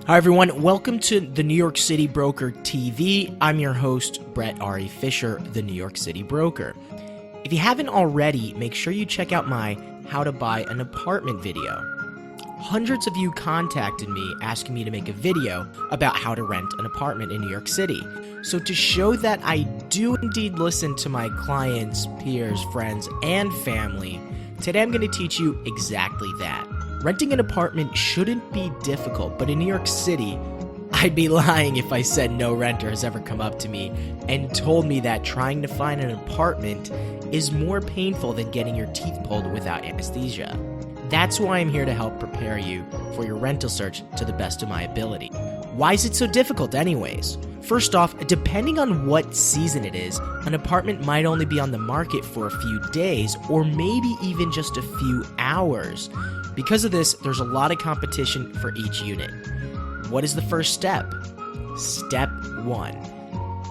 Hi everyone, welcome to the New York City Broker TV. I'm your host, Brett Ari Fischer, the New York City Broker. If you haven't already, make sure you check out my How to Buy an Apartment video. Hundreds of you contacted me asking me to make a video about how to rent an apartment in New York City. So to show that I do indeed listen to my clients, peers, friends, and family, today I'm going to teach you exactly that. Renting an apartment shouldn't be difficult, but in New York City, I'd be lying if I said no renter has ever come up to me and told me that trying to find an apartment is more painful than getting your teeth pulled without anesthesia. That's why I'm here to help prepare you for your rental search to the best of my ability. Why is it so difficult anyways? First off, depending on what season it is, an apartment might only be on the market for a few days or maybe even just a few hours. Because of this, there's a lot of competition for each unit. What is the first step? Step 1.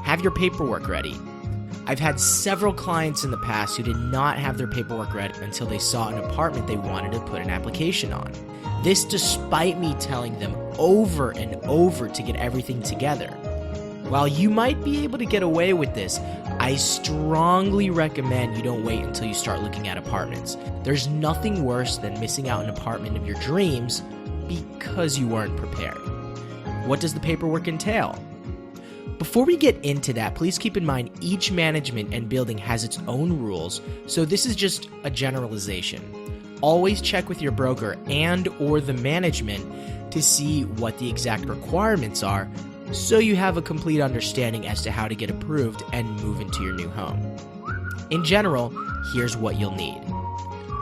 Have your paperwork ready. I've had several clients in the past who did not have their paperwork ready until they saw an apartment they wanted to put an application on. This despite me telling them over and over to get everything together. While you might be able to get away with this, I strongly recommend you don't wait until you start looking at apartments. There's nothing worse than missing out on an apartment of your dreams because you weren't prepared. What does the paperwork entail? Before we get into that, please keep in mind each management and building has its own rules, so this is just a generalization. Always check with your broker and or the management to see what the exact requirements are, so you have a complete understanding as to how to get approved and move into your new home. In general, here's what you'll need.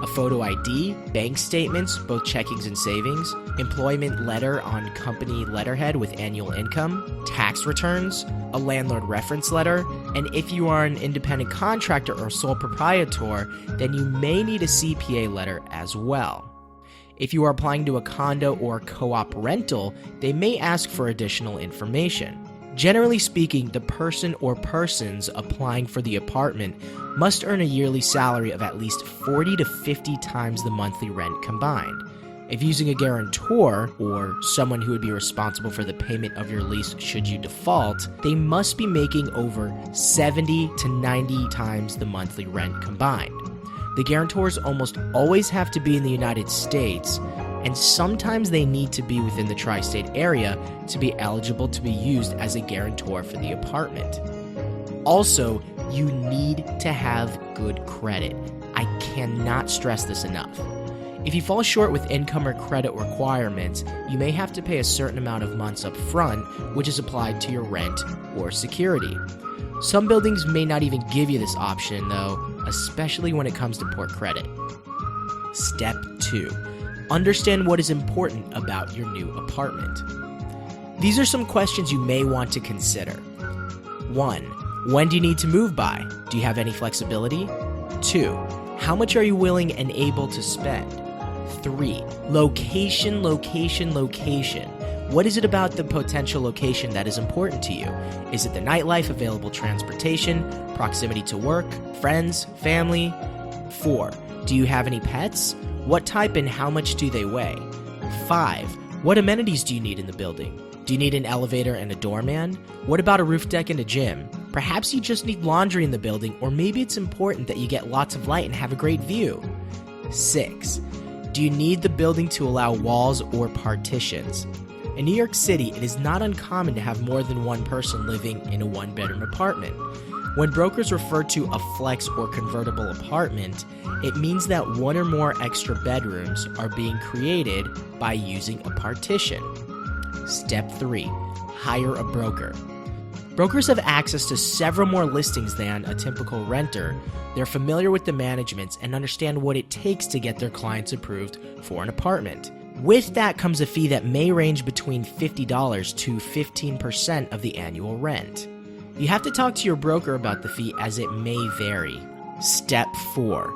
A photo ID, bank statements, both checkings and savings, employment letter on company letterhead with annual income, tax returns, a landlord reference letter, and if you are an independent contractor or sole proprietor, then you may need a CPA letter as well. If you are applying to a condo or co-op rental, they may ask for additional information. Generally speaking, the person or persons applying for the apartment must earn a yearly salary of at least 40 to 50 times the monthly rent combined. If using a guarantor, or someone who would be responsible for the payment of your lease should you default, they must be making over 70 to 90 times the monthly rent combined. The guarantors almost always have to be in the United States, and sometimes they need to be within the tri-state area to be eligible to be used as a guarantor for the apartment. Also, you need to have good credit. I cannot stress this enough. If you fall short with income or credit requirements, you may have to pay a certain amount of months up front, which is applied to your rent or security. Some buildings may not even give you this option though, especially when it comes to poor credit. Step 2. Understand what is important about your new apartment. These are some questions you may want to consider. 1. When do you need to move by? Do you have any flexibility? 2. How much are you willing and able to spend? 3. Location, location, location. What is it about the potential location that is important to you? Is it the nightlife, available transportation, proximity to work, friends, family? 4. Do you have any pets? What type and how much do they weigh? 5. What amenities do you need in the building? Do you need an elevator and a doorman? What about a roof deck and a gym? Perhaps you just need laundry in the building, or maybe it's important that you get lots of light and have a great view. 6. Do you need the building to allow walls or partitions? In New York City, it is not uncommon to have more than one person living in a one-bedroom apartment. When brokers refer to a flex or convertible apartment, it means that one or more extra bedrooms are being created by using a partition. Step 3. Hire a broker. Brokers have access to several more listings than a typical renter. They're familiar with the managements and understand what it takes to get their clients approved for an apartment. With that comes a fee that may range between $50 to 15% of the annual rent. You have to talk to your broker about the fee as it may vary. Step 4.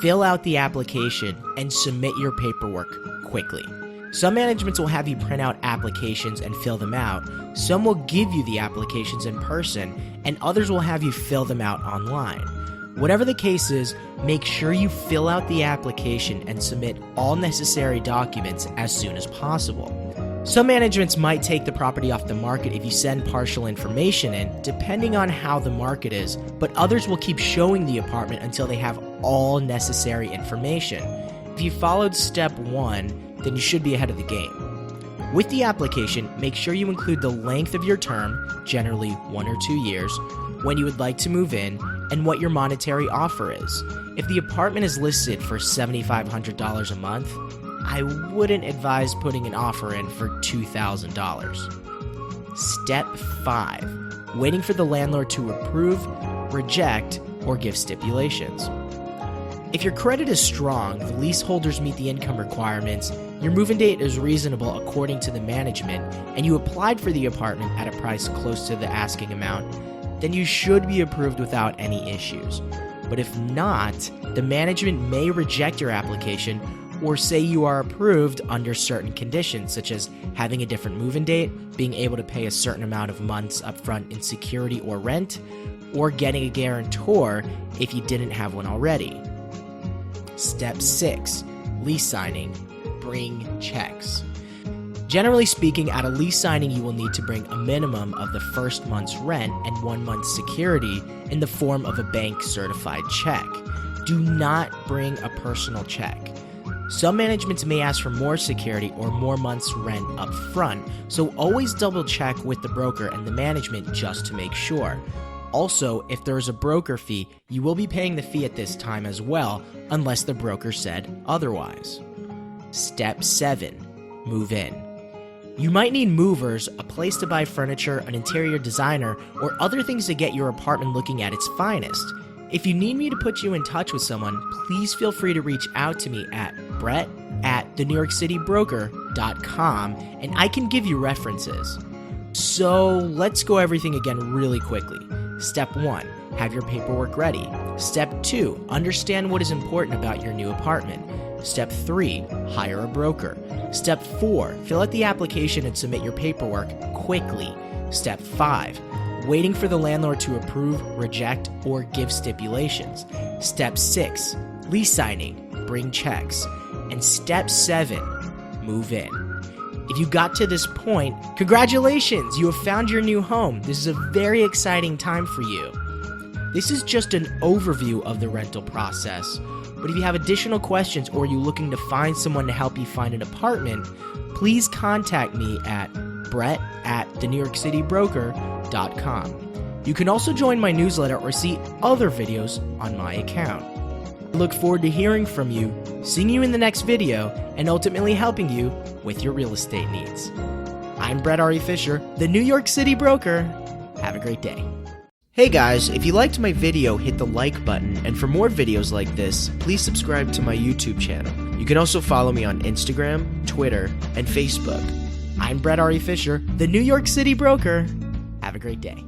Fill out the application and submit your paperwork quickly. Some managements will have you print out applications and fill them out. Some will give you the applications in person, and others will have you fill them out online. Whatever the case is, make sure you fill out the application and submit all necessary documents as soon as possible. Some managements might take the property off the market if you send partial information in, depending on how the market is, but others will keep showing the apartment until they have all necessary information. If you followed step 1, then you should be ahead of the game. With the application, make sure you include the length of your term, generally 1 or 2 years, when you would like to move in, and what your monetary offer is. If the apartment is listed for $7,500 a month, I wouldn't advise putting an offer in for $2,000. Step 5. Waiting for the landlord to approve, reject, or give stipulations. If your credit is strong, the leaseholders meet the income requirements, your move-in date is reasonable according to the management, and you applied for the apartment at a price close to the asking amount, then you should be approved without any issues. But if not, the management may reject your application or say you are approved under certain conditions, such as having a different move-in date, being able to pay a certain amount of months upfront in security or rent, or getting a guarantor if you didn't have one already. Step 6. Lease signing. Bring checks. Generally speaking, at a lease signing, you will need to bring a minimum of the first month's rent and 1 month's security in the form of a bank-certified check. Do not bring a personal check. Some managements may ask for more security or more months' rent up front, so always double check with the broker and the management just to make sure. Also, if there is a broker fee, you will be paying the fee at this time as well, unless the broker said otherwise. Step 7. Move in. You might need movers, a place to buy furniture, an interior designer, or other things to get your apartment looking at its finest. If you need me to put you in touch with someone, please feel free to reach out to me at brett@thenewyorkcitybroker.com, and I can give you references. So let's go everything again really quickly. Step 1, have your paperwork ready. Step 2, understand what is important about your new apartment. Step 3, hire a broker. Step 4, fill out the application and submit your paperwork quickly. Step 5, waiting for the landlord to approve, reject, or give stipulations. Step 6, lease signing, bring checks. And step 7, move in. If you got to this point, congratulations, you have found your new home. This is a very exciting time for you. This is just an overview of the rental process, but if you have additional questions or you're looking to find someone to help you find an apartment, please contact me at brett@thenewyorkcitybroker.com. You can also join my newsletter or see other videos on my account. I look forward to hearing from you, seeing you in the next video, and ultimately helping you with your real estate needs. I'm Brett Ari Fischer, the New York City Broker. Have a great day. Hey guys, if you liked my video, hit the like button, and for more videos like this, please subscribe to my YouTube channel. You can also follow me on Instagram, Twitter, and Facebook. I'm Brett Ari Fischer, the New York City Broker. Have a great day.